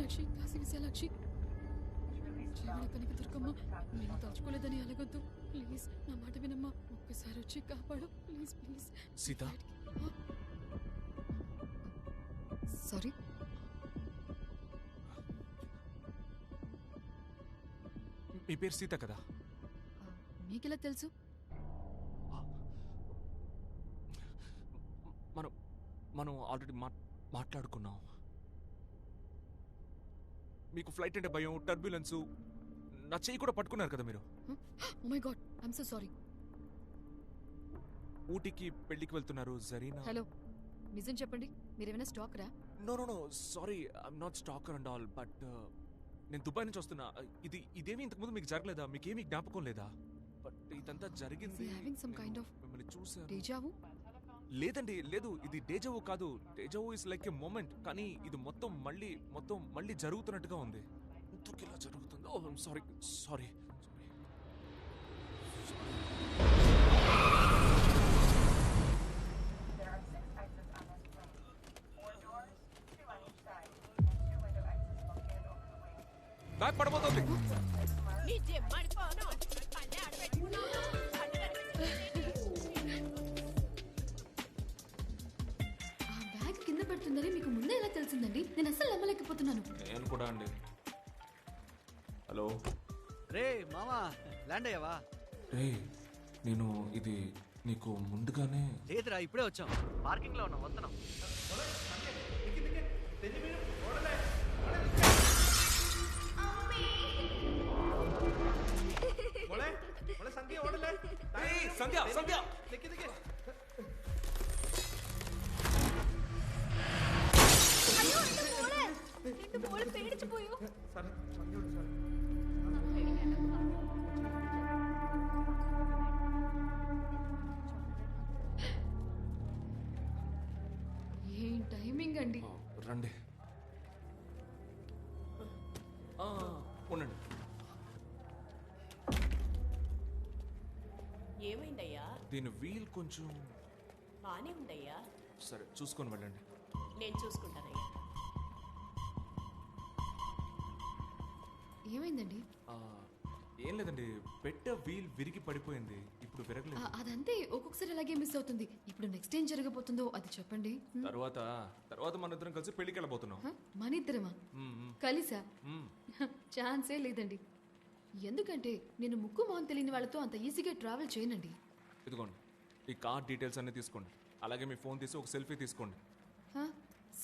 విశాలాక్షి, కాశీ విశాలాక్షి, శ్రీమణ కనక దుర్గమ్మ, నేను తలుచుకోలేదని అలగొద్దు ప్లీజ్, నా మాట వినమ్మా, ఒక్కసారి వచ్చి కాపాడు ప్లీజ్ ప్లీజ్. సీత, సారీ. మీ పేరు సీత కదా? మీకెలా తెలుసు? మనం ఆల్రెడీ మాట్లాడుకున్నాం. మీకు ఫ్లైట్ అంటే భయం, టర్బ్యులెన్స్, నా చెయ్యి కూడా పట్టుకున్నారు కదా మీరు. Oh my God, I am so sorry. ఊటీకి పెళ్లికి వెళ్తున్నారు జరీనా. హలో, నిజం చెప్పండి, మీరేమైనా స్టాకరా? No no no, sorry, I'm not stalker and all, but నేను దుబాయ్ నుంచి వస్తున్నా. ఇదేమి ఇంతకుముందు మీకు జరగలేదా? మీకేమీ జ్ఞాపకం లేదా? బట్ ఇదంతా జరిగింది మిమ్మల్ని చూసాను. డేజావు? లేదండి, లేదు, ఇది డేజావు కాదు. Deja vu is like a moment, కానీ ఇది మొత్తం మళ్ళీ జరుగుతున్నట్టుగా ఉంది. ఎందుకు ఇలా జరుగుతుంది? Oh sorry sorry. బ్యాగ్ పడబోతుంది. పెడుతుందని మీకు ముందే ఎలా తెలిసిందండి? నేను అసలు నమ్మలేకపోతున్నాను. నేను కూడా అండి. హలో రే మామా, ల్యాండ్ అయ్యావా? రే, నేను ఇది నీకు ముందుగానే. లేదురా, ఇప్పుడే వచ్చాం, పార్కింగ్ లో ఉన్నాం, వస్తున్నాం. సంధ్య సంధ్య ఏం టైమింగ్ అండి. రండి, ఉండండి. ఏమైందయ్యా? దీని వీల్ కొంచెం బానే ఉందయ్యా. సరే, చూసుకొని వెళ్ళండి. నేను చూసుకుంటానయ్యా. ఏమైందండి? ఏం లేదండి, పెట్ట వీల్ విరిగి పడిపోయింది. ఇప్పుడు విరగలేదు. అదంతే, ఒక్కొక్కసారి అలాగే మిస్ అవుతుంది. ఇప్పుడు నెక్స్ట్ ఏం జరగబోతుందో అది చెప్పండి. తర్వాత మన ఇద్దరం కలిసి పెళ్లికి వెళ్ళబోతున్నాం. మన ఇద్దరమా? కలిసా? ఛాన్సే లేదండి. ఎందుకంటే నేను ముక్కు మొహం తెలియని వాళ్ళతో అంత ఈజీగా ట్రావెల్ చేయనండి. ఇదిగోండి, ఈ కార్ డీటెయిల్స్ అన్ని తీసుకోండి. అలాగే మీ ఫోన్ తీసి ఒక సెల్ఫీ తీసుకోండి.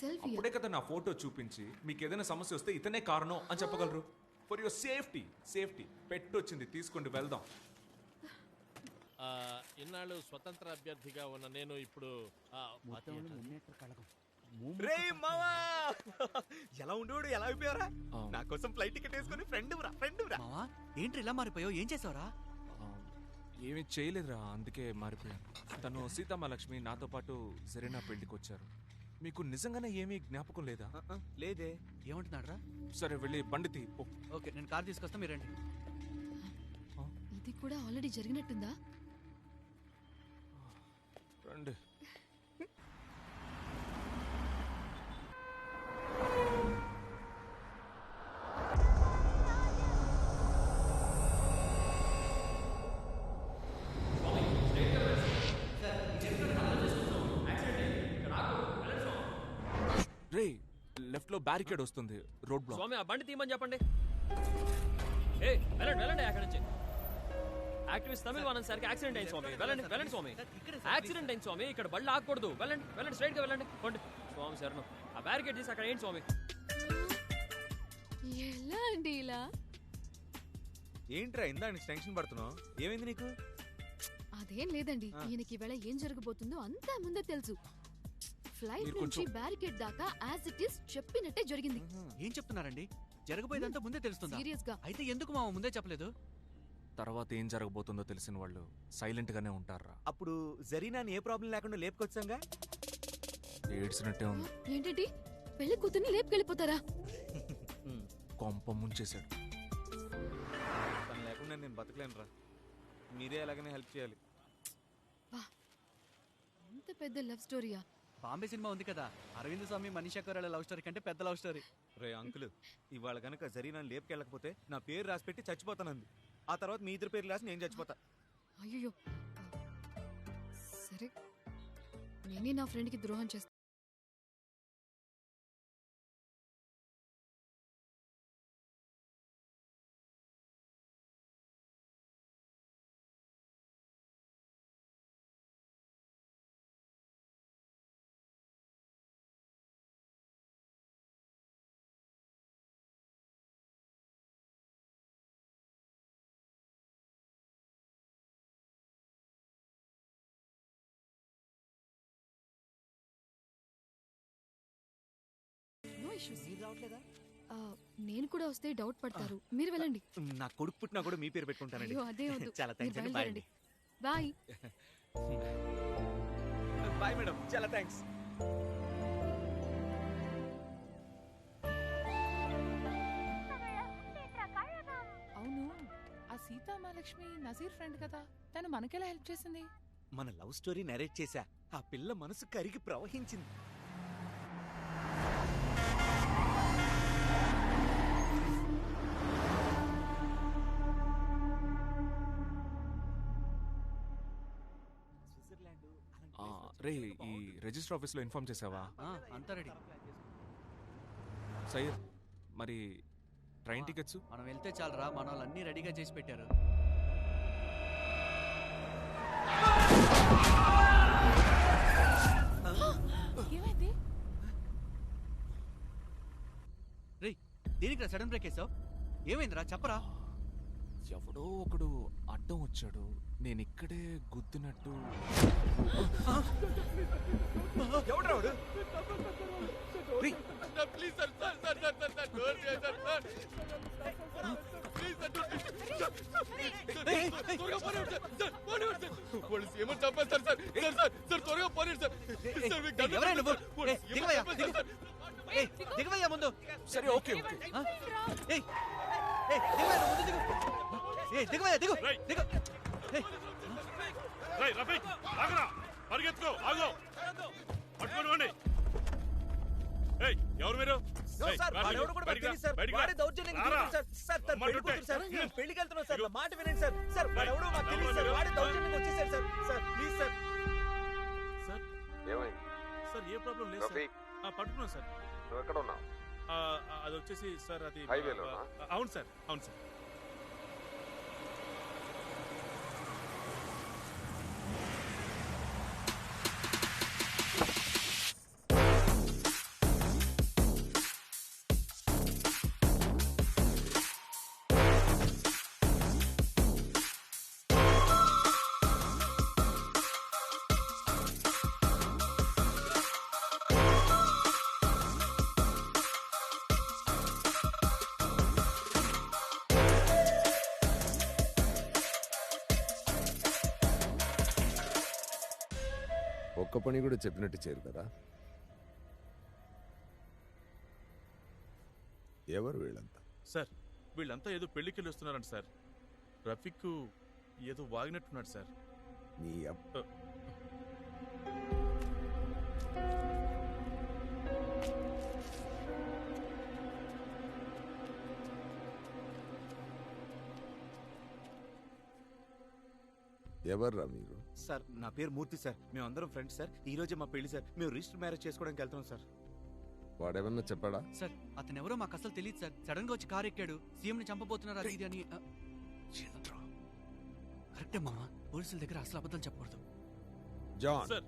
సెల్ఫీ? అప్పుడే కదా నా ఫోటో చూపించి మీకు ఏదైనా సమస్య వస్తే ఇతనే కారణం అని చెప్పగలరు. ఫర్ యువర్ సేఫ్టీ పెట్టొచ్చింది, తీసుకోండి, వెళ్దాం. ఇన్నాళ్ళు స్వతంత్ర అభ్యర్థిగా ఉన్న నేను ఇప్పుడు రే మావా, ఎలా ఉండేవాడు, ఎలా అయిపోయారా? నా కోసం ఫ్లైట్ టికెట్ వేసుకుని ఫ్రెండ్ మావా. ఏంటి ఇలా మారిపోయావు? ఏం చేసావురా? ఏమీ చేయలేదురా, అందుకే మారిపోయాను. తను సీతామహాలక్ష్మి నాతో పాటు జరీనా పెళ్లికి వచ్చారు. మీకు నిజంగానే ఏమీ జ్ఞాపకం లేదా? లేదే. ఏమంటున్నాడ్రా? సరే, వెళ్ళి బండి తీ. ఓకే, నేను కార్ తీసుకొస్తా, మీరు రండి. ఇది కూడా ఆల్రెడీ జరిగినట్టుందా? రండి. రే, లెఫ్ట్ లో బ్యారికేడ్ వస్తుంది, రోడ్ బ్లాక్. స్వామి, ఆ బండి తీయమని చెప్పండి. వెళ్ళండి అక్కడి నుంచి. యాక్టివిస్ట్ తమిళ వానన్ సార్కి యాక్సిడెంట్ అయింది స్వామి. వెళ్ళండి స్వామి, యాక్సిడెంట్ అయింది స్వామి. ఇక్కడ బళ్ళు ఆగకూడదు. వెళ్ళండి స్ట్రైట్ గా వెళ్ళండి. స్వామి శరణం. ఆ బ్యారికేడ్ తీసి అక్కడ ఏంటి స్వామి? ఎలా అండి ఇలా? ఏంట్రా ఇందా టెన్షన్ పడుతున్నావు? ఏమైంది నీకు? అదేం లేదండి, ఈయనకి వేళ ఏం జరగబోతుందో అంతా ముందే తెలుసు. ఫ్లైట్ నుంచి బ్యారికేడ్ దాకా యాజ్ ఇట్ ఈస్ చెప్పినట్టే జరిగింది. ఏం చెప్తున్నారండి? జరగబోయేదంతా ముందే తెలుస్తుందా? సీరియస్ గా. అయితే ఎందుకు మామ ముందే చెప్పలేదు? తర్వాత ఏం జరగబోతుందో తెలిసిన వాళ్ళు సైలెంట్ గానే ఉంటారా. అప్పుడు జరీనాని ఏ ప్రాబ్లం లేకుండా లేపుకొచ్చాంగా. ఏడ్చినట్టే ఉంది. ఏంటంటే పెళ్లి కూతుర్ని లేపుకెళ్ళిపోతారా? కొంప ముంచేశాడు. తను లేకుండా నేను బతకలేనురా. మీరే అలాగనే హెల్ప్ చేయాలి. ఇంత పెద్ద లవ్ స్టోరీయా? బాంబే సినిమా ఉంది కదా, అరవింద్ స్వామి మనీషా కొరాల లవ్ స్టోరీ కంటే పెద్ద లవ్ స్టోరీ. రే అంకుల్, ఇవాళ గనక జరీనా లేపుకెళ్ళకపోతే నా పేరు రాసి పెట్టి చచ్చిపోతానంది. ఆ తర్వాత మీ ఇద్దరు పేర్లు రాసి నేను చచ్చిపోతా. అయ్యో సరే, నేనే నా ఫ్రెండ్కి ద్రోహం చేస్తాను. No issues. నేను కూడా వస్తే డౌట్ పడతారు, మీరు వెళ్ళండి. నా కొడుకు పుట్టినా కూడా మీ పేరు పెట్టుకుంటానండి. అయ్యో అదే వద్దు, చాలా మీరు థ్యాంక్స్ అండి. బాయ్ బయలుదేరండి. బాయ్. బాయ్ మేడం, చాలా థ్యాంక్స్. అవును, ఆ సీతామహాలక్ష్మి నజీర్ ఫ్రెండ్ కదా, తను మనకెలా హెల్ప్ చేసింది? మన లవ్ స్టోరీ నరేట్ చేశా, ఆ పిల్ల మనసు కరిగి ప్రవహించింది. రే ఈ రిజిస్టర్ ఆఫీస్లో ఇన్ఫార్మ్ చేసావా? అంతా రెడీ. సయ్యద్, మరి ట్రైన్ టికెట్స్? మనం వెళ్తే చాలరా, మన వాళ్ళు అన్ని రెడీగా చేసి పెట్టారు. ఏమైంది? రే, దేనికి సడన్ బ్రేక్ వేసావు? ఏమైందిరా చెప్పరా. ఎవడో ఒకడు అడ్డం వచ్చాడు, నేను ఇక్కడే గుద్దినట్టు. ఎవడ్రావుడు? దిగవయ్యా ముందు. సరే ఓకే ఓకే. దిగవయ్యా, దిగు దిగు. పరిగెత్తుకో, ఆగో, పట్టుకోండి. ఎవరు మీరు? పెళ్లికి వెళ్తున్నాం సార్, మాట వినండి సార్. సార్ వాడెవడో మాకు తెలియదు సార్, వాడే దౌర్జన్యంగా వచ్చేసారు sir. Sir please sir. Sir A problem లేదు సార్, పట్టుకున్నాం సార్. ఎక్కడ ఉన్నావు? అది వచ్చేసి సార్, అది హైవేలోనా? అవును సార్, అవును సార్. ఒక్క పని కూడా చెప్పినట్టు చేయరు కదా. ఎవరు వీళ్ళంతా? సార్ వీళ్ళంతా ఏదో పెళ్లికి వెళ్ళి వస్తున్నారంట సార్. రఫీక్ ఏదో వాగినట్టున్నాడు సార్. నీ ఎవర్రా మీరు? సార్ నా పేరు మూర్తి సార్, మేము అందరం ఫ్రెండ్స్ సార్. ఈ రోజే మా పెళ్లి సార్, మేము రిజిస్టర్ మ్యారేజ్ చేసుకోవడానికి వెళ్తున్నాం సార్. వాడేమన్నా చెప్పాడా? సార్ అతను ఎవరో మాకు అసలు తెలియదు సార్. సడన్ గా వచ్చి కారు ఎక్కాడు, సీఎం ని చంపబోతున్నారు అది ఇది అని. కరెక్టే మామ, పోలీసుల దగ్గర అసలు అబద్ధం చెప్పకూడదు. జాన్ సార్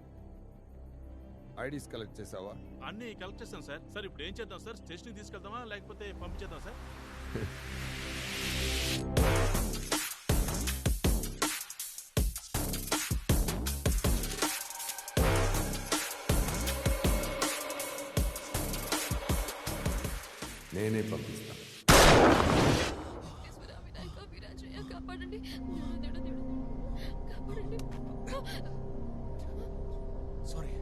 ఐడీస్ కలెక్ట్ చేసావా? అన్ని కలెక్ట్ చేస్తాం సార్. సార్ ఇప్పుడు ఏం చేద్దాం సార్? స్టేషన్కి తీసుకెళ్దామా లేకపోతే పంపించేద్దాం సార్? నేనే పంపిస్తా. వినాయక విరాజయ్య కాపాడండి, కాపాడండి. సారీ.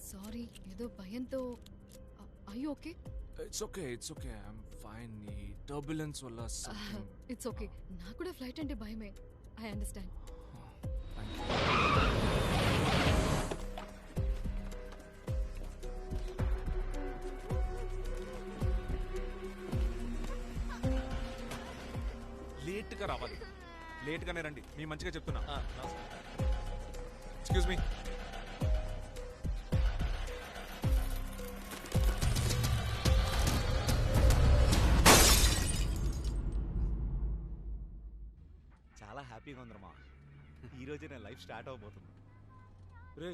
సారీ, ఏదో భయంతో. అయ్యో okay. It's okay I'm fine. ఈ టర్బులెన్స్ వల్ల something- ఇట్స్ ఓకే. నాకు కూడా ఫ్లైట్ అంటే భయమే. I understand. Thank you. లేట్గా రావాలి. లేట్గానే రండి. మీ మంచిగా చెప్తున్నా. Excuse me. చాలా హ్యాపీగా ఉందమ్మా. ఈ రోజే నా లైఫ్ స్టార్ట్ అవబోతుంది. రే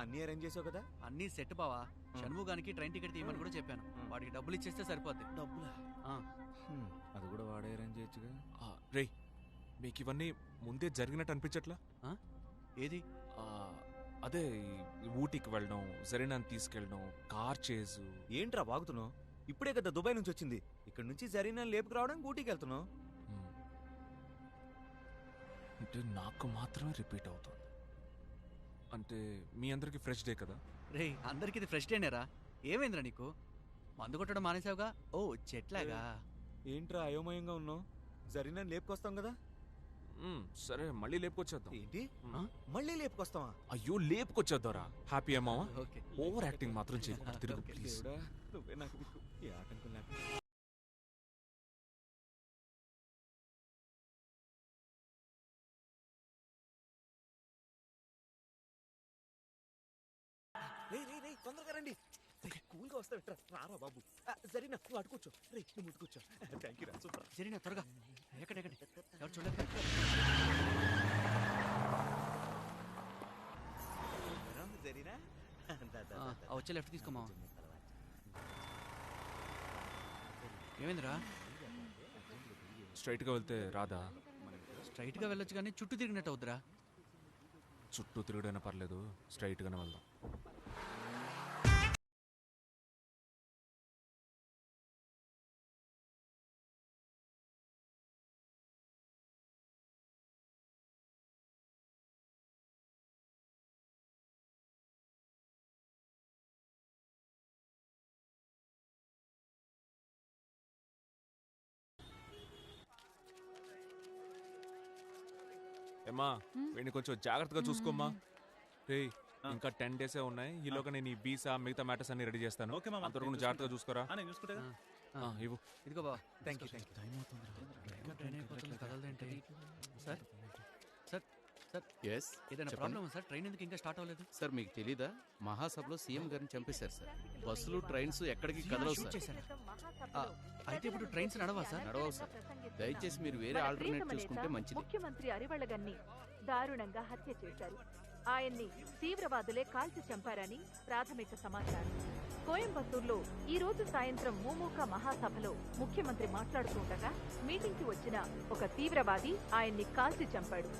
అన్నీ అరేంజ్ చేసావు కదా? అన్నీ సెట్ బావా. షణ్ముగానికి ట్రైన్ టికెట్ తీయమని కూడా చెప్పాను. వాడికి డబ్బులు ఇచ్చేస్తే సరిపోద్ది. డబ్బులా? అది కూడా వాడే అరేంజ్ చేయొచ్చుగా. రే మీకు ఇవన్నీ ముందే జరిగినట్టు అనిపించట్లా? ఏది? అదే ఈ ఊటీకి వెళ్ళడం, జరీనాని తీసుకెళ్ళడం, కార్ చేజు. ఏంట్రా వాగుతున్నావు? ఇప్పుడే కదా దుబాయ్ నుంచి వచ్చింది. ఇక్కడ నుంచి జరీనా లేపుకు రావడం ఊటీకి వెళ్తున్నావు. అంటే నాకు మాత్రమే రిపీట్ అవుతుంది. అంటే మీ అందరికి ఫ్రెష్ డే కదా? రే అందరికి ఇది ఫ్రెష్ డేనేరా. ఏమైందిరా నీకు? మందు కొట్టడం మానేసావుగా? ఓ చెట్లాగా. ఏంట్రా అయోమయంగా ఉన్నావు? జరీనా లేపుకొస్తాం కదా? సరే మళ్ళీ లేపుకొచ్చేద్దాం. ఏంటి మళ్ళీ లేపుకొస్తావా? అయ్యో లేపుకొచ్చేద్దారా. హ్యాపీ అమ్మావా? ఓకే. ఓవర్ యాక్టింగ్ మాత్రం చేయకూడదు. తిరుగు ఓకే. ప్లీజ్. దేవుడా, నువ్వే నాకు దిక్కు. ఏ ఆటంకం లేకుండా. రే తొందరగా రండి. కూల్గా వస్తా విట్రా. రారా బాబు. జరీనా నువ్వు అడుకోవచ్చు. రే నువ్వు ముట్టుకోవచ్చు. థ్యాంక్ యూ రా. సూపర్. జరీనా త్వరగా ఎక్కడెక్కడ ఎవరు చూడలేదు. జరీనా వచ్చే లెఫ్ట్ తీసుకోమా. ఏమైందిరా? స్ట్రైట్గా వెళ్తే రాదా? స్ట్రైట్గా వెళ్ళొచ్చు కానీ చుట్టూ తిరిగినట్టు అవుద్దిరా. చుట్టూ తిరుగుడైనా పర్లేదు, స్ట్రైట్గానే వెళ్దాం. ఏమ్మా వీడిని కొంచెం జాగ్రత్తగా చూసుకోమ్మా. రే ఇంకా 10 డేసే ఉన్నాయి. ఈలోగా నేను ఈ వీసా మిగతా మ్యాటర్స్ అన్ని రెడీ చేస్తాను. అంతవరకు నువ్వు జాగ్రత్తగా చూసుకోరా. ఇవ్వు. ఇదిగో బావ. Thank you. టైం అవుతుందిరా. ట్రైన్ అయిపోతుంది. కదలదేంటి? సార్ సార్ సార్ ఎస్ ఏదైనా ప్రాబ్లమ్ సార్? ట్రైన్ ఎందుకు ఇంకా స్టార్ట్ అవ్వలేదు? సార్ మీకు తెలీదా? మహాసభలో సీఎం గారిని చంపేశారు సార్. బస్సులు ట్రైన్స్ ఎక్కడికి కదలవు షూట్ సార్. చేశారా? అయితే ఇప్పుడు ట్రైన్స్ నడవా సార్? నడవవు సార్. దయచేసి మీరు వేరే ఆల్టర్నేట్ చూసుకుంటే మంచిది. ముఖ్యమంత్రి అరివళ్ళగన్ని దారుణంగా హత్య చేశారు. ఆయన్ని తీవ్రవాదులే కాల్చి చంపారని ప్రాథమిక సమాచారం. కోయంబత్తూరులో ఈ రోజు సాయంత్రం మూమూక మహాసభలో ముఖ్యమంత్రి మాట్లాడుతుండగా మీటింగ్ కి వచ్చిన ఒక తీవ్రవాది ఆయన్ని కాల్చి చంపాడు.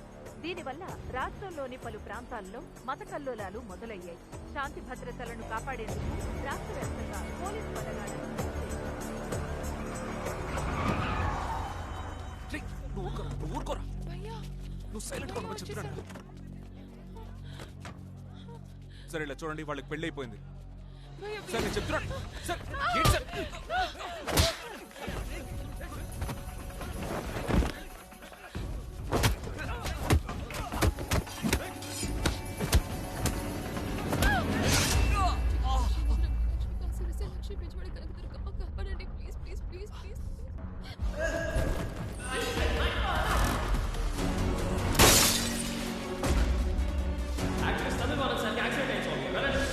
దీనివల్ల రాష్ట్రంలోని పలు ప్రాంతాల్లో మత కల్లోలాలు మొదలయ్యాయి. శాంతి భద్రతలను కాపాడేందుకు రాష్ట్ర వ్యాప్తంగా పోలీసు బలగాలను ఊరుకోరా. నువ్వు సైలెంట్ గా ఉండమని చెప్తున్నాను. సరే ఇలా చూడండి, వాళ్ళకి పెళ్లి అయిపోయింది. సరే నేను చెప్తున్నాను. సార్ ఏంటి సార్? లక్ష్మీ పెంచుబడి కనకదుర్గమ్మ కాపాడండి ప్లీజ్ ప్లీజ్ ప్లీజ్ ప్లీజ్. తమిళ సార్కి యాక్సిడెంట్ అయింది స్వామి. వెళ్ళండి.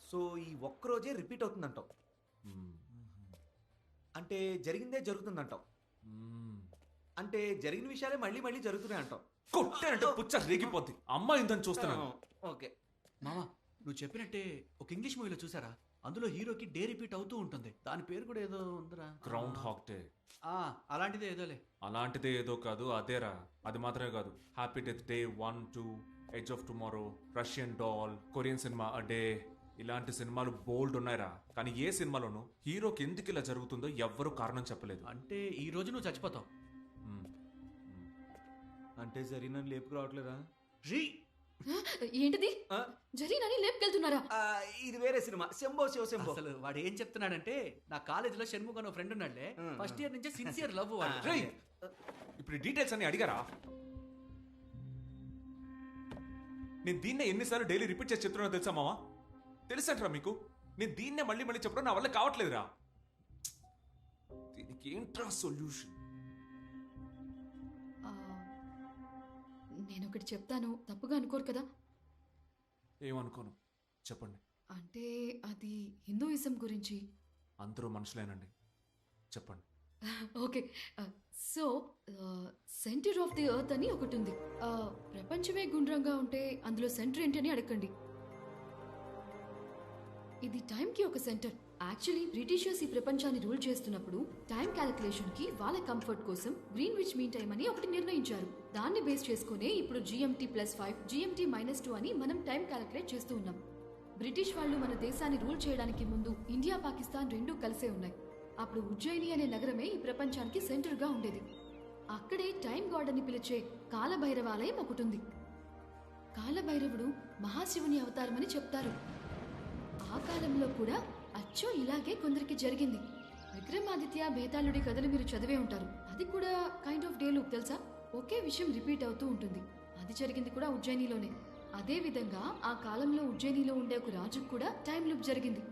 సో ఈ ఒక్కరోజే రిపీట్ అవుతుందంటావు? అంటే జరిగిందే జరుగుతుందంటావు? అంటే జరిగిన విషయాలే మళ్ళీ మళ్ళీ జరుగుతున్నాయి అంటావు? కొట్టానంటే పుచ్చ రేగిపోద్ది. అమ్మాయి ఉందని చూస్తున్నాను. ఓకే మామా నువ్వు చెప్పినట్టే ఒక ఇంగ్లీష్ మూవీలో చూసారా? అందులో హీరోకి డే రిపీట్ అవుతూ ఉంటుంది. దాని పేరు కూడా ఏదో ఉందిరా. Groundhog day. అలాంటిదే ఏదోలే. అలాంటిదే ఏదో కాదు, అదేరా. అది మాత్రమే కాదు, happy death day 1, 2, edge of tomorrow, Russian doll, Korean cinema a day, ఇలాంటి సినిమాలు బోల్డ్ ఉన్నాయిరా. కానీ ఏ సినిమాలోనూ హీరోకి ఎందుకు ఇలా జరుగుతుందో ఎవ్వరూ కారణం చెప్పలేదు. అంటే ఈ రోజు నువ్వు చచ్చిపోతావు. అంటే జరిగిన లేపుకు రావట్లేదా? ఏంటిది? జరీనని లేపుకెళ్తున్నారా? ఇది వేరే సినిమా, శంభో శివ శంభో. అసలు వాడు ఏం చెప్తున్నాడంటే, నా కాలేజీలో షణ్ముఖ్ అనే ఫ్రెండ్ ఉన్నాడులే, ఫస్ట్ ఇయర్ నుంచే సిన్సియర్ లవ్. ఇప్పుడు డీటెయిల్స్ అన్ని అడిగారా? నేను దీన్నే ఎన్నిసార్లు డైలీ రిపీట్ చేసి చెప్తున్నా తెలుసా మావా? తెలుసంటారా మీకు? నేను దీన్నే మళ్ళీ మళ్ళీ చెప్పడం నా వల్ల కావట్లేదురా. దీనికి ఏంట్రా సొల్యూషన్? నేను ఒకటి చెప్తాను, తప్పుగా అనుకోరు కదా? ఏమనుకోను, చెప్పండి. అంటే అది హిందూయిజం గురించి. అందరూ మనుషులేనండి, చెప్పండి. Okay, so centre of the earth అని ఒకటి ఉంది. ప్రపంచమే గుండ్రంగా ఉంటే అందులో సెంటర్ ఏంటి అని అడగండి. ఇది టైంకి ఒక సెంటర్. యాక్చువల్లీ బ్రిటిషర్స్ ఈ ప్రపంచాన్ని రూల్ చేస్తున్నప్పుడు టైం క్యాలిక్యులేషన్ కి వాళ్ళ కంఫర్ట్ కోసం గ్రీన్విచ్ మీన్ టైం అని ఒకటి నిర్ణయించారు. దాన్ని బేస్ చేసుకునే ఇప్పుడు GMT+5, GMT-2 అని మనం టైం క్యాలిక్యులేట్ చేస్తూ ఉన్నాం. బ్రిటిష్ వాళ్ళు మన దేశాన్ని రూల్ చేయడానికి ముందు ఇండియా, పాకిస్తాన్ రెండూ కలిసే ఉన్నాయి. అప్పుడు ఉజ్జయిని అనే నగరమే ఈ ప్రపంచానికి సెంటర్ గా ఉండేది. అక్కడే టైం గాడ్ అని పిలిచే కాలభైరవాలయం ఒకటి ఉంది. కాలభైరవుడు మహాశివుని అవతారమని చెప్తారు. ఆ కాలంలో కూడా అచ్చో ఇలాగే కొందరికి జరిగింది. విక్రమాదిత్య, బేతాళుడి కథలు మీరు చదివే ఉంటారు. అది కూడా కైండ్ ఆఫ్ డే లూప్, తెలుసా? ఒకే విషయం రిపీట్ అవుతూ ఉంటుంది. అది జరిగింది కూడా ఉజ్జయినిలోనే. అదే విధంగా ఆ కాలంలో ఉజ్జయినిలో ఉండే ఒక రాజుకు కూడా టైం లూప్ జరిగింది.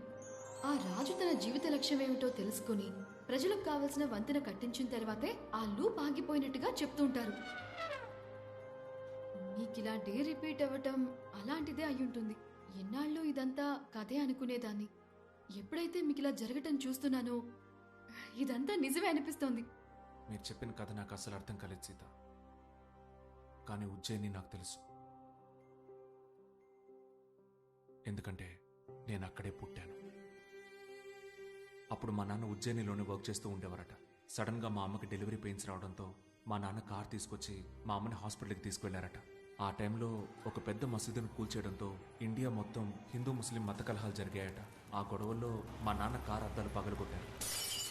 ఆ రాజు తన జీవిత లక్ష్యం ఏమిటో తెలుసుకుని ప్రజలకు కావలసిన వంతెన కట్టించిన తర్వాతే ఆ లూప్ ఆగిపోయినట్టుగా చెప్తూ ఉంటారు. మీకిలా డే రిపీట్ అవ్వటం అలాంటిదే అయ్యుంటుంది. ఎన్నాళ్ళు ఇదంతా కథే అనుకునేదాన్ని. ఎప్పుడైతే మీకు ఇలా జరగటం చూస్తున్నానో ఇదంతా నిజమే అనిపిస్తోంది. మీరు చెప్పిన కథ నాకు అసలు అర్థం కాలేదు సీత. కానీ ఉజ్జయిని నాకు తెలుసు. ఎందుకంటే నేను అక్కడే పుట్టాను. అప్పుడు మా నాన్న ఉజ్జయినిలోనే వర్క్ చేస్తూ ఉండేవారట. సడన్ గా మా అమ్మకి డెలివరీ పెయిన్స్ రావడంతో మా నాన్న కార్ తీసుకొచ్చి మా అమ్మని హాస్పిటల్కి తీసుకువెళ్లారట. ఆ టైంలో ఒక పెద్ద మసీదును కూల్చేయడంతో ఇండియా మొత్తం హిందూ ముస్లిం మత కలహాలు జరిగాయట. ఆ గొడవల్లో మా నాన్న కారు అద్దాలు పగలగొట్టారు.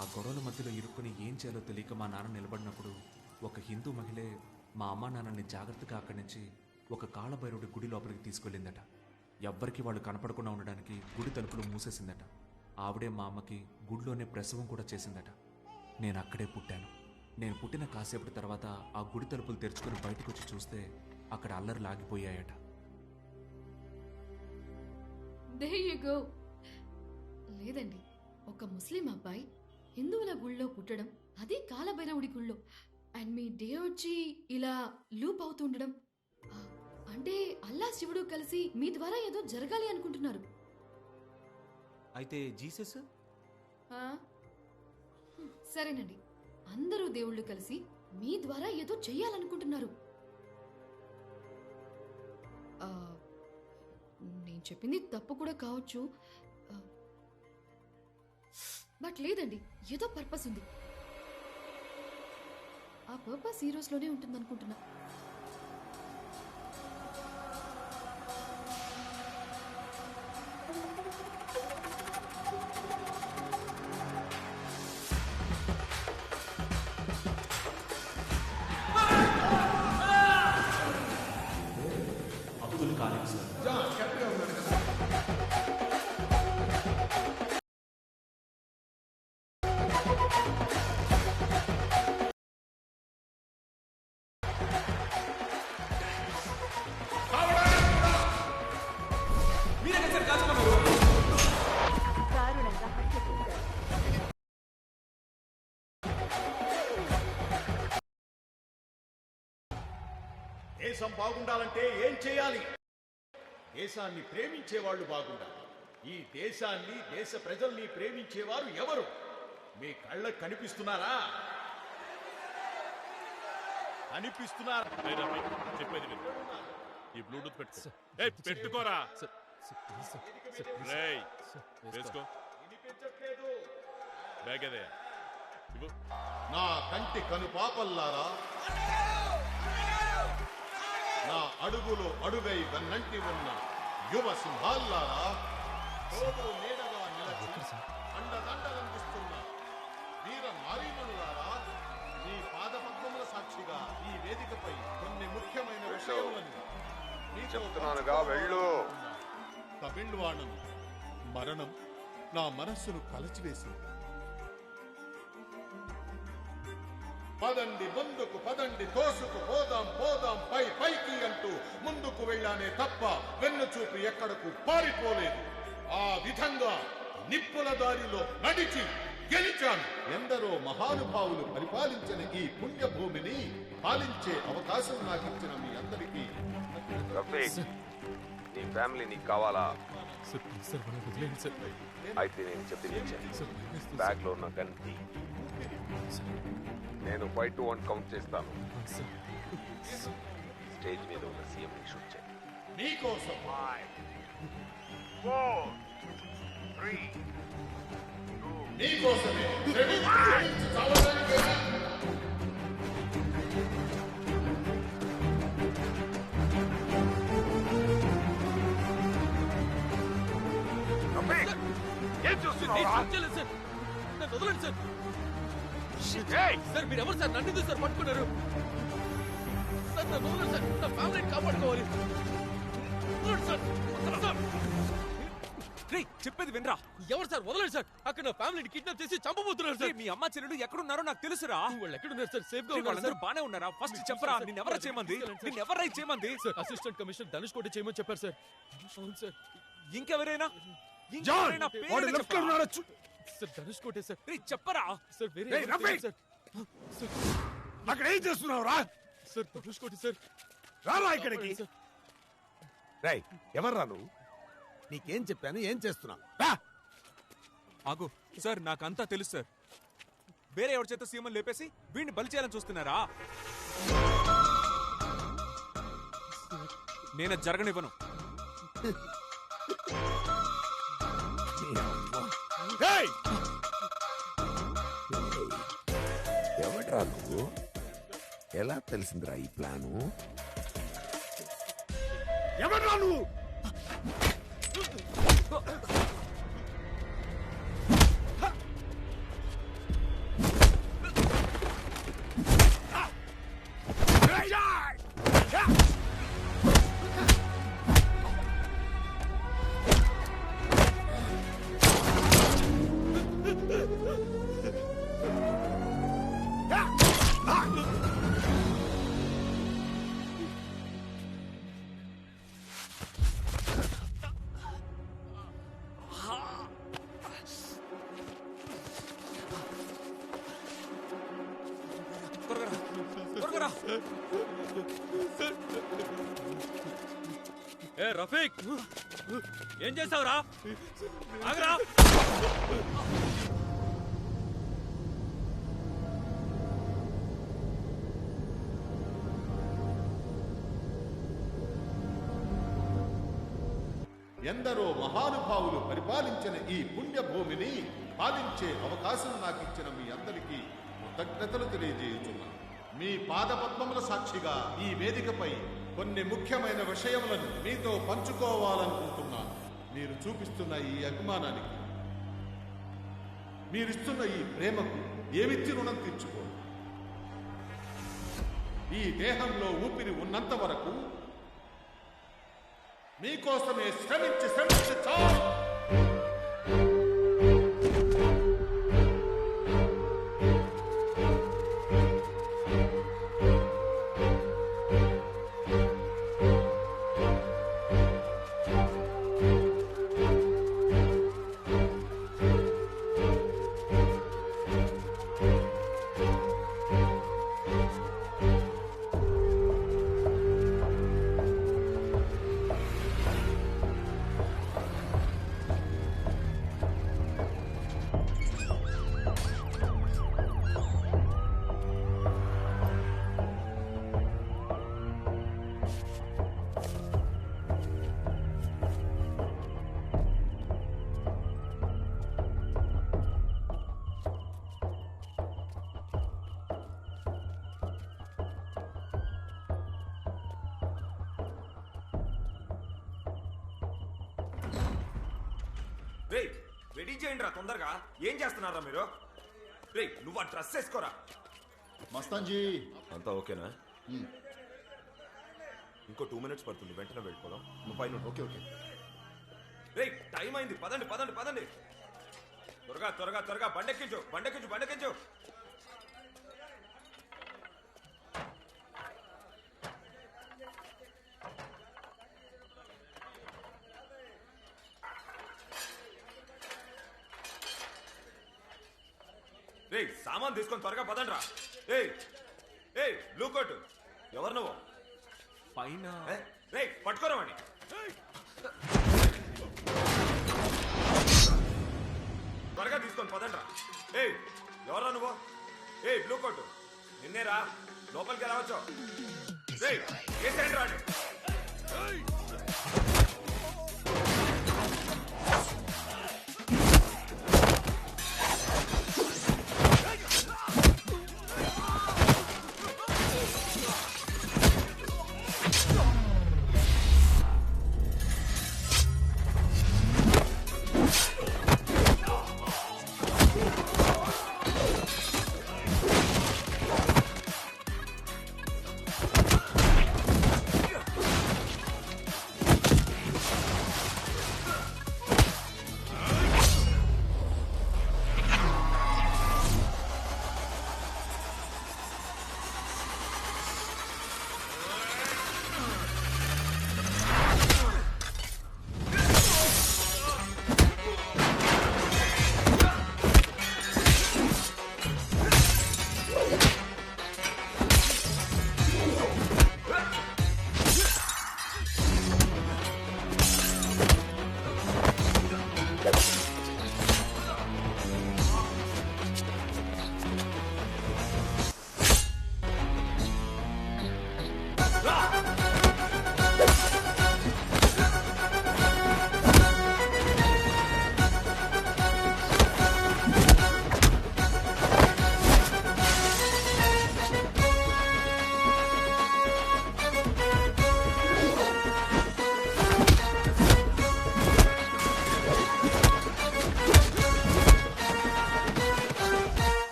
ఆ గొడవల మధ్యలో ఇరుక్కుని ఏం చేయాలో తెలియక మా నాన్న నిలబడినప్పుడు ఒక హిందూ మహిళే మా అమ్మ నాన్నని జాగ్రత్తగా అక్కడి నుంచి ఒక కాళభైరవుడి గుడి లోపలికి తీసుకెళ్ళిందట. ఎవ్వరికి వాళ్ళు కనపడకుండా ఉండడానికి గుడి తలుపులు మూసేసిందట. ఆవిడే మా అమ్మకి గుడిలోనే ప్రసవం కూడా చేసిందట. నేను అక్కడే పుట్టాను. నేను పుట్టిన కాసేపటి తర్వాత ఆ గుడి తలుపులు తెరుచుకుని బయటకు వచ్చి చూస్తే అక్కడ అల్లరి లాగిపోయాయట. There you go. లేదండి, ఒక ముస్లిం అబ్బాయి హిందువుల గుళ్ళో పుట్టడం, అది కాలభైరవుడి గుళ్ళో, అండ్ మీ డే వచ్చి ఇలా లూప్ అవుతుండడం, అంటే అల్లా శివుడు కలిసి మీ ద్వారా ఏదో జరగాలి అనుకుంటున్నారు. అయితే జీసస్? సరేనండి, అందరూ దేవుళ్ళు కలిసి మీ ద్వారా ఏదో చెయ్యాలనుకుంటున్నారు. నేను చెప్పింది తప్పు కూడా కావచ్చు, బట్ లేదండి, ఏదో పర్పస్ ఉంది. ఆ పర్పస్ ఈ రోజులోనే ఉంటుందనుకుంటున్నా. అబ్దుల్ ఖాలిక్ సార్. దారుణంగా హత్య చేశారు. దేశం బాగుండాలంటే ఏం చేయాలి? దేశాన్ని ప్రేమించేవాళ్ళు బాగుండాలి. ఈ దేశాన్ని, దేశ ప్రజల్ని ప్రేమించేవారు ఎవరు? మీ కళ్ళకు కనిపిస్తున్నారా? కనిపిస్తున్నారా? చెప్పేది ఈ బ్లూటూత్ పెట్టుకోరా. రేయ్, వేసుకో. బ్యాగ్ అదే ఇవ్వు. నా కంటి కనుపాపల్లారా, నా అడుగులో అడుగై వెన్నంటి ఉన్న యువ సింహాల్లారా, తోడు నీడగా నిలచి అండదండలందిస్తున్న వీర నారీమణులారా, మీ పాదపద్మముల సాక్షిగా ఈ వేదికపై కొన్ని ముఖ్యమైన విషయములను చెప్తున్నానుగా వెళ్ళు. తమిళ్వాణం మరణం నా మనస్సును కలచివేసింది. పదండి ముందుకు, పదండి తోసుకు, పోదాం పోదాం పై పైకి అంటూ ముందుకు వెళ్ళానే తప్ప వెన్ను చూపి ఎక్కడకు పారిపోలేదు. ఆ విధంగా నిప్పుల దారిలో నడిచి గెలిచాను. ఎందరో మహానుభావులు పరిపాలించిన ఈ పుణ్యభూమిని పాలించే అవకాశం నాకు ఇచ్చిన మీ అందరికీ రఫీక్, నీ ఫ్యామిలీ నీకు కావాలా? అయితే నేను చెప్పింది బ్యాగ్ లో ఉన్న గన్ తీ. నేను 5 to 1 కౌంట్ చేస్తాను. స్టేజ్ మీద ఉన్న సీఎం ని షూట్ చేయి. నీకోసం 5 4 3 2 నీకోసమే ఏం చూస్తున్నావు? సార్ నన్ను వదలండి సార్. సార్ మీరు ఎవరు సార్? నన్ను సార్ పట్టుకున్నారు సార్. నన్ను వదలండి సార్. నా ఫ్యామిలీని కాపాడుకోవాలి సార్. చెప్పేది వినరా. ఎవరు సార్? వదలండి సార్. అక్కడ నా ఫ్యామిలీని కిడ్నాప్ చేసి చంపబోతున్నారు సార్. మీ అమ్మ చెల్లెలు ఎక్కడున్నారో నాకు తెలుసురా. వాళ్ళు ఎక్కడున్నారు సార్? సేఫ్ గా వాళ్ళందరూ బానే ఉన్నారా? ఫస్ట్ చెప్పరా. నిన్నెవరా చేయమంది? నిన్నెవరా చేయమంది? సార్ అసిస్టెంట్ కమిషనర్ ధనుష్ కోటి చేయమని చెప్పారు సార్. అవును సార్. ఇంకెవరైనా? సార్ ధనుష్ కోటే సార్. చెప్పరా సార్. వేరే సార్. అక్కడ ఏం చేస్తున్నావు రా? సార్ ధనుష్ కోటి సార్. రారా ఇక్కడికి. రై, ఎవర్రా నువ్వు? నీకేం చెప్పాను, ఏం చేస్తున్నావు? ఆగు సార్, నాకంతా తెలుసు సార్. వేరే ఎవరి చేత సీఎం లేపేసి వీడిని బలి చేయాలని చూస్తున్నారా? నేను జరగనివ్వను. ఎవడ్రా నువ్వు? ఎలా తెలిసిందిరా ఈ ప్లాను? ఎవడ్రా నువ్వు? ఏ రఫీక్, ఏం చేసావురా? ఆగరా. ఎందరో మహానుభావులు పరిపాలించిన ఈ పుణ్యభూమిని పాలించే అవకాశం నాకు ఇచ్చిన మీ అందరికీ కృతజ్ఞతలు తెలియజేయుచున్నాను. మీ పాదపద్మముల సాక్షిగా ఈ వేదికపై కొన్ని ముఖ్యమైన విషయములను మీతో పంచుకోవాలనుకుంటున్నాను. మీరు చూపిస్తున్న ఈ అభిమానానికి, మీరిస్తున్న ఈ ప్రేమకు ఏమిచ్చి రుణం తీర్చుకో. ఈ దేహంలో ఊపిరి ఉన్నంత వరకు మీకోసమే శ్రమించి చాలు. రే రెడీ చేయండి రా తొందరగా. ఏం చేస్తున్నారా మీరు? రే నువ్వు ఆ డ్రెస్ వేసుకోరా. మస్తాన్జీ అంతా ఓకేనా? ఇంకో 2 minutes పడుతుంది, వెంటనే వెళ్ళిపోదాం. నువ్వు పైన ఓకే ఓకే. రే టైం అయింది, పదండి పదండి పదండి. త్వరగా త్వరగా త్వరగా బండెక్కించు బండెక్కించు బండెక్కించు. రే సామాన్ తీసుకొని త్వరగా పదండ్రా. ఏయ్ ఏయ్ బ్లూ కోట్ ఎవరు నువ్వు? పైన రే పట్టుకోరమని. త్వరగా తీసుకొని పదండ్రా. ఏయ్ ఎవరా నువ్వు? ఏయ్ బ్లూ కోట్ నిన్నేరా, లోపలికి రావచ్చు. ఏయ్ ఏసేంటి రాండి.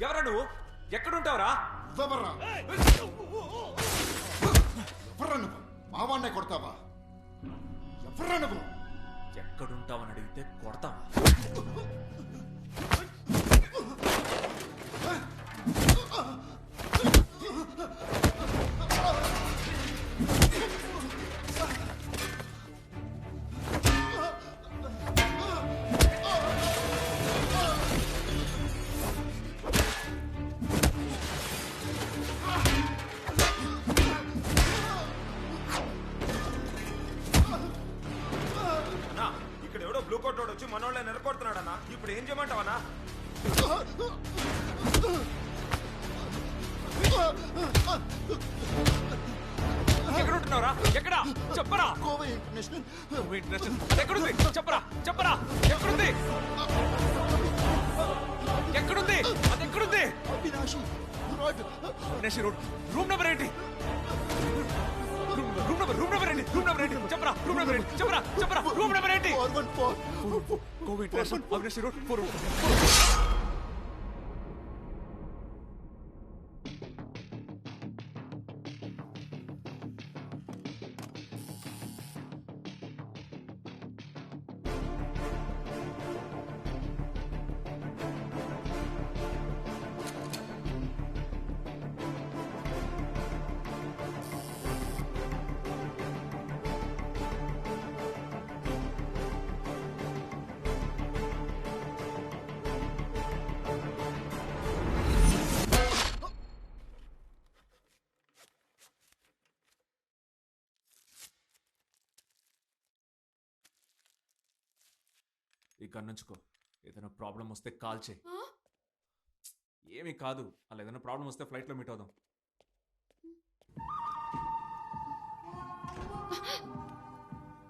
ఎవరా నువ్వు? ఎక్కడుంటావురా? ఎవర్రా నువ్వు? మావాన్నే కొడతావా? ఎవర్రా నువ్వు? ఎక్కడుంటావని అడిగితే కొడతావా? ఇక్కడ ఎవడో బ్లూ కోట్ వాడు వచ్చి మనోళ్ళ నిలకొడుతున్నాడన్నా. ఇప్పుడు ఏం చేయమంటావన్నా? ఎక్కడుంటున్నావురా? ఎక్కడా చెప్పరా? గోవా ఇంటర్నేషనల్. ఎక్కడుంది చెప్పరా చెప్పరా. ఎక్కడుంది ఎక్కడుంది అది ఎక్కడుంది? అవినాషి రోడ్. అవినాషి రోడ్. రూమ్ నెంబర్ ఏంటి? రూమ్ నెంబర్ ఏంటి? రూమ్ నెంబర్ ఏంటి చెప్పరా? రూమ్ నెంబర్ ఏంటి చెప్పరా? చెప్పరా రూమ్ నెంబర్ ఏంటి? 414 గోవా ఇంటర్నేషనల్ అవినాషి రోడ్ 4. ఈ గన్నుంచుకో. ఏదైనా ప్రాబ్లం వస్తే కాల్ చేయి. ఏమీ కాదు, అలా ఏదైనా ప్రాబ్లం వస్తే ఫ్లైట్లో మీట్ అవుదాం.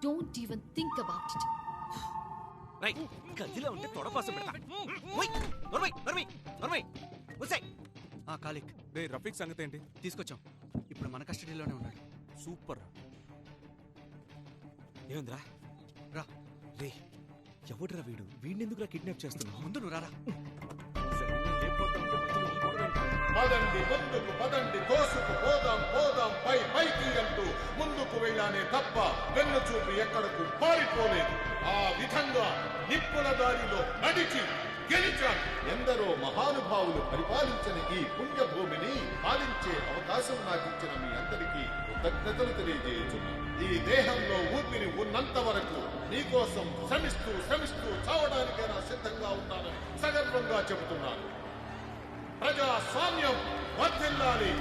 Don't even think about it. Right, గదిలో ఉంటే తొడపాసం పెడతా. ఓయ్, నోర్మై నోర్మై నోర్మై ఉసై. కాలిక్ రే రఫీక్ సంగతి ఏంటి? తీసుకొచ్చాం, ఇప్పుడు మన కస్టడీలోనే ఉన్నాడు. సూపర్. ఏముందిరా? రా. రే, ఎవడురా వీడు? వీడినెందుకురా కిడ్నాప్ చేస్తున్నావు? ముందు నువ్వు రారా. పదండి ముందుకు, పదండి తోసుకు, పోదాం పోదాం పై పైకి అంటూ ముందుకు వెళ్ళానే తప్ప వెన్ను చూపి ఎక్కడకు పారిపోలేదు. ఆ విధంగా నిప్పుల దారిలో నడిచి గెలిచాను. ఎందరో మహానుభావులు పరిపాలించిన ఈ పుణ్యభూమిని పాలించే అవకాశం నాకిచ్చిన మీ అందరికీ కృతజ్ఞతలు తెలియజేయుచున్నాను. ఈ దేహంలో ఊపిరి ఉన్నంత వరకు మీకోసం శ్రమిస్తూ శ్రమిస్తూ చావడానికైనా సిద్ధంగా ఉన్నానని సగర్వంగా చెబుతున్నాను. ప్రజాస్వామ్యం వర్ధిల్లాలి.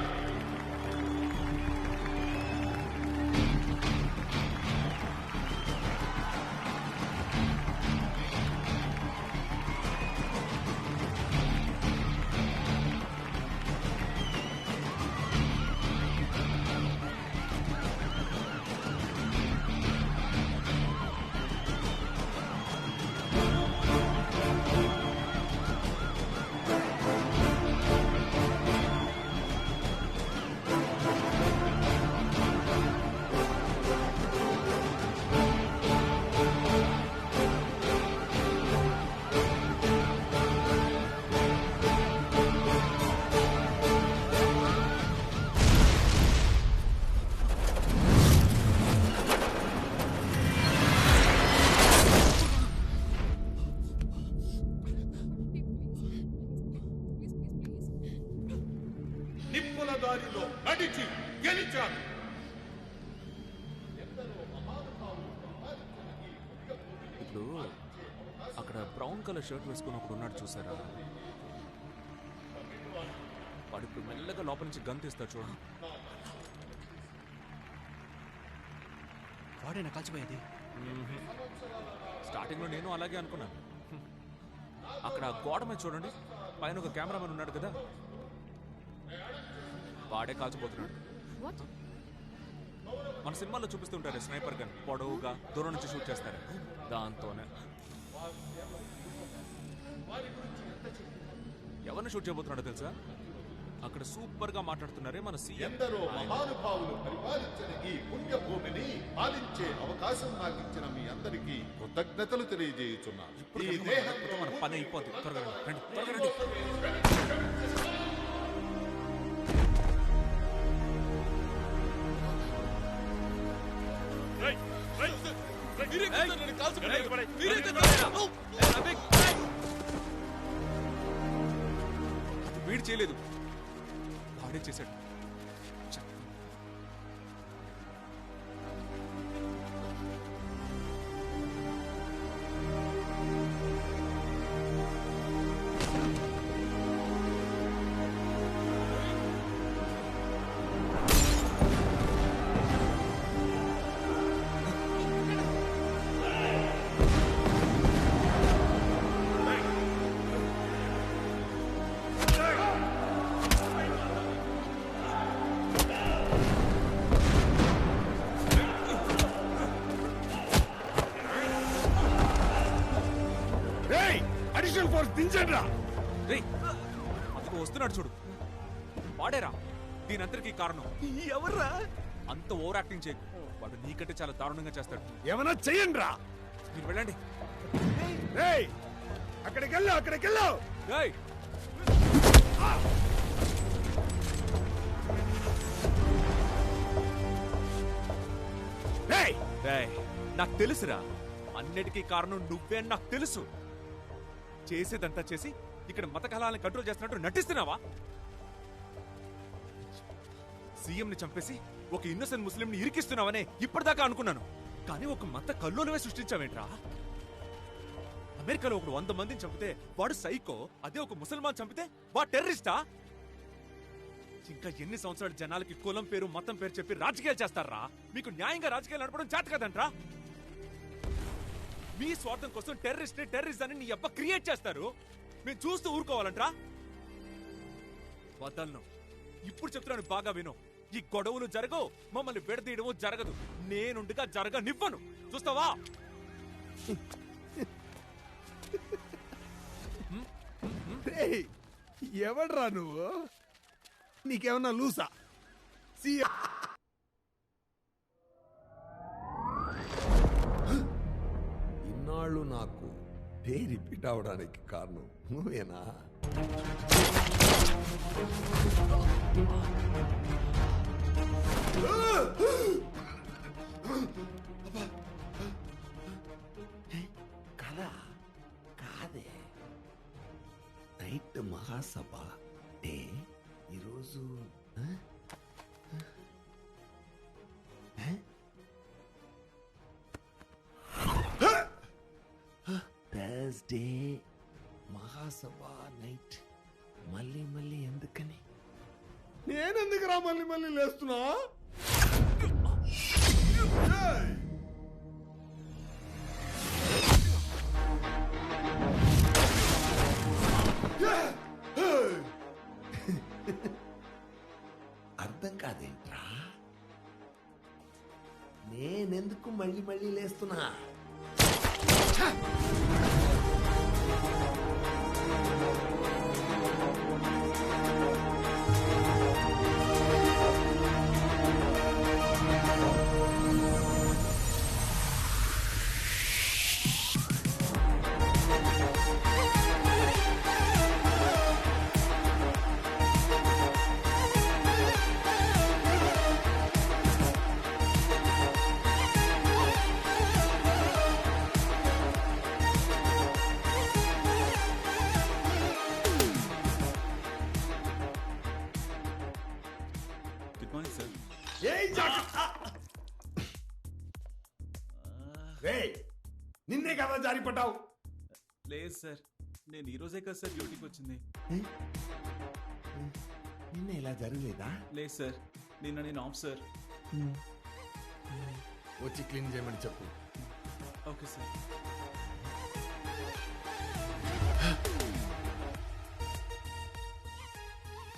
నిప్పుల దారిలో నడిచి గెలిచాను. ఇప్పుడు అక్కడ బ్రౌన్ కలర్ షర్ట్ వేసుకుని ఒకడు ఉన్నాడు చూసారా? వాడు ఇప్పుడు మెల్లగా లోపల నుంచి గన్ తీస్తాడు చూడండి. వాడేనా కాల్చిపోయేది? స్టార్టింగ్లో నేను అలాగే అనుకున్నాను. అక్కడ గోడ మీద చూడండి, పైన ఒక కెమెరామెన్ ఉన్నాడు కదా, వాడే కాల్చిపోతున్నాడు. మన సినిమాల్లో చూపిస్తుంటారు స్నైపర్ గన్, పొడవుగా దూరం నుంచి షూట్ చేస్తారు. దాంతోనే ఎవరిని షూట్ చేయబోతున్నాడో తెలుసా? అక్కడ సూపర్ గా మాట్లాడుతున్నారే మన సీఎం. ఎందరో మహానుభావులు పరిపాలించిన ఈ పుణ్యభూమిని పాలించే అవకాశం నాకు ఇచ్చిన మీ అందరికీ కృతజ్ఞతలు తెలియజేయుచున్నాను. ఈ దేహంలో మన పని అయిపోద్ది. త్వరగా రండి, త్వరగా రండి. వీడు చేయలేదు, వాడే చేశాడు. అడిషనల్ ఫోర్స్ దించండి. అందుకు వస్తున్నాడు చూడు, వాడేరా దీనంతటికీ కారణం. ఎవర్రా? అంత ఓవర్ యాక్టింగ్ చేయకు, వాడు నీకంటే చాలా దారుణంగా చేస్తాడు. ఏమన్నా చెయ్యండి రా. మీరు వెళ్ళండి. అక్కడికి వెళ్ళు, అక్కడికి వెళ్ళు. నాకు తెలుసురా, అన్నిటికీ కారణం నువ్వే అని నాకు తెలుసు. చేసేదంతా చేసి ఇక్కడ మత కళాలను కంట్రోల్ చేస్తున్నట్టు నటిస్తున్నావా? సీఎంని చంపేసి ఒక ఇన్నోసెంట్ ముస్లింని ఇరికిస్తున్నావనే ఇప్పటిదాకా అనుకున్నాను, కానీ ఒక మత కల్లోలమే సృష్టించావేంట్రా? అమెరికాలో ఒకడు 100 మందిని చంపితే వాడు సైకో, అదే ఒక ముసల్మాన్ చంపితే వాడు టెర్రరిస్టా? ఇంకా ఎన్ని సంవత్సరాలు జనాలకి కులం పేరు మతం పేరు చెప్పి రాజకీయాలు చేస్తారా? మీకు న్యాయంగా రాజకీయాలు నడపడం చేత కదంట్రా? మీ స్వార్థం కోసం టెర్రరిస్ట్ అని నీ అబ్బ క్రియేట్ చేస్తారు. మేము చూస్తూ ఊరుకోవాలంట్రా? వదలను. ఇప్పుడు చెప్తున్నాను, బాగా విను. ఈ గొడవలు జరగవు, మమ్మల్ని విడదీయడము జరగదు. నేనుండగా జరగనివ్వను. చూస్తావా? ఎవడ్రా నువ్వు? నీకేమన్నా లూసా? ఇన్నాళ్ళు నాకు డే రిపీట్ అవడానికి కారణం నువ్వేనా? కదా కాదే, నైట్ మహాసభ డే ఈరోజు. థర్స్డే మహాసభ నైట్. మళ్ళీ ఎందుకని? నేనెందుకురా మళ్ళీ లేస్తున్నా? అర్థం కాదేంట్రా? నేనెందుకు మళ్ళీ లేస్తున్నా? నిన్నే కదా జారి పడ్డావు? లేదు సార్, నేను ఈ రోజే కదా సార్ డ్యూటీకి వచ్చింది. నిన్న ఇలా జరగలేదా? లేదు సార్, నిన్న నేను ఆఫ్ సార్. వచ్చి క్లీన్ చేయమని చెప్పు. Okay sir.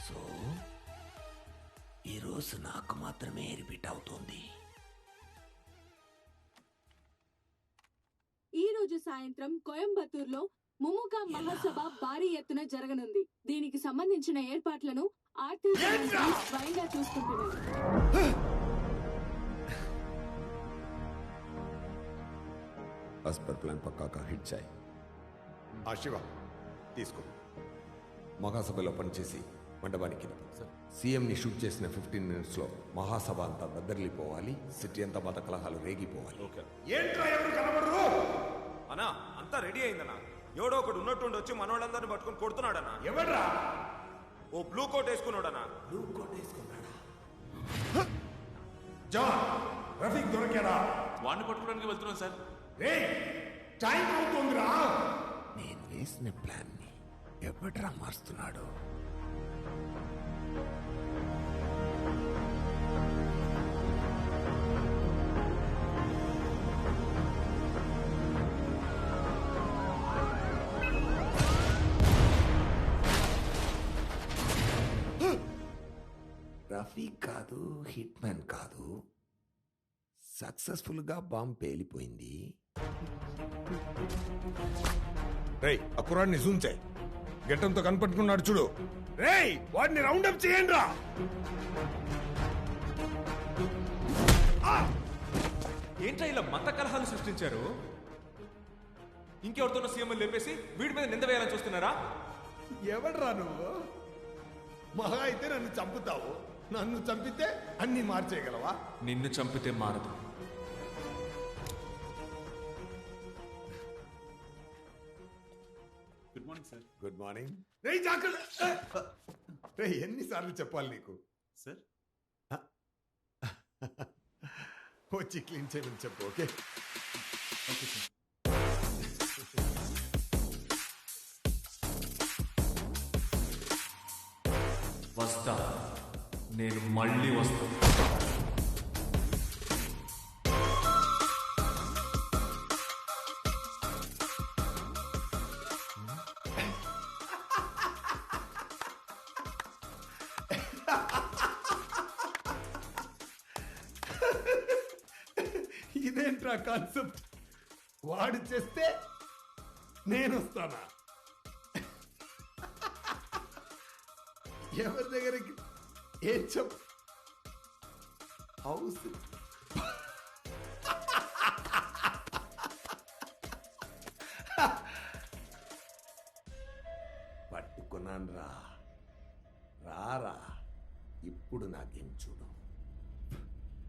సో ఈరోజు నాకు మాత్రమే రిపీట్ అవుతోంది. ఈ రోజు సాయంత్రం కోయంబత్తూరులో ముముకా మహాసభ భారీ ఎత్తున జరగనుంది. దీనికి సంబంధించిన ఏర్పాట్లను ఆర్టీ స్వయంగా చూసుకుంటున్నారు. as per plan పక్కా కా హిట్ చాయ్. ఆ శివ తీసుకో. మహాసభలో పనిచేసి మండపానికి సీఎంని షూట్ చేసిన 15 minutesలో మహాసభ అంతా బద్దర్లిపోవాలి. సిటీ అంతా మత కలహాలు రేగిపోవాలి. ఏంట్రా ఎవరు కనబడరు? అన్నా అంతా రెడీ అయిందన్నా. ఎవడో ఒకడు ఉన్నట్టుండి వచ్చి మనోళ్ళందరిని పట్టుకొని కొడుతున్నాడన్నా. ఎవడ్రా? ఓ బ్లూ కోట్ వేసుకున్నాడన్నా. బ్లూ కోట్ వేసుకున్నాడా? జాన్, రఫీక్ దొరికాడా? వాడిని పట్టుకోవడానికి వెళ్తున్నాను సార్. టైం అవుతుందిరా. నేను వేసిన ప్లాన్ ని ఎవడ్రా మారుస్తున్నాడు? రఫీక్ కాదు, హిట్ మ్యాన్ కాదు. సక్సెస్ఫుల్ గా బాంబ్ పేలిపోయింది. రేయ్, ఆ కుర్రాడిని జూమ్ చేయి. గెట్టంతో కనపట్టుకున్నాడు చూడు. రేయ్, వాడిని రౌండప్ చేయండి రా. ఏంట్రా ఇలా మత కలహాలు సృష్టించారు? ఇంకెవరితోనో సీఎం లేపేసి వీడి మీద నింద వేయాలని చూస్తున్నారా? ఎవడ్రా నువ్వు? మహా అయితే నన్ను చంపుతావు. నన్ను చంపితే అన్ని మార్చేయగలవా? నిన్ను చంపితే మారదు. Good morning sir. Good morning. రేయ్ జాకల్, రేయ్ ఎన్నిసార్లు చెప్పాలి నీకు? సార్ వచ్చి క్లీన్ చేయమని చెప్పు. Okay okay sir. వస్తా, నేను మళ్ళీ వస్తా. ఏంట్రా కాన్సెప్ట్? వాడు చేస్తే నేను వస్తానా? ఎవరి దగ్గరికి ఏం చెప్పు? హౌస్ పట్టుకున్నాను రా. రారా ఇప్పుడు నాకేం చూడు.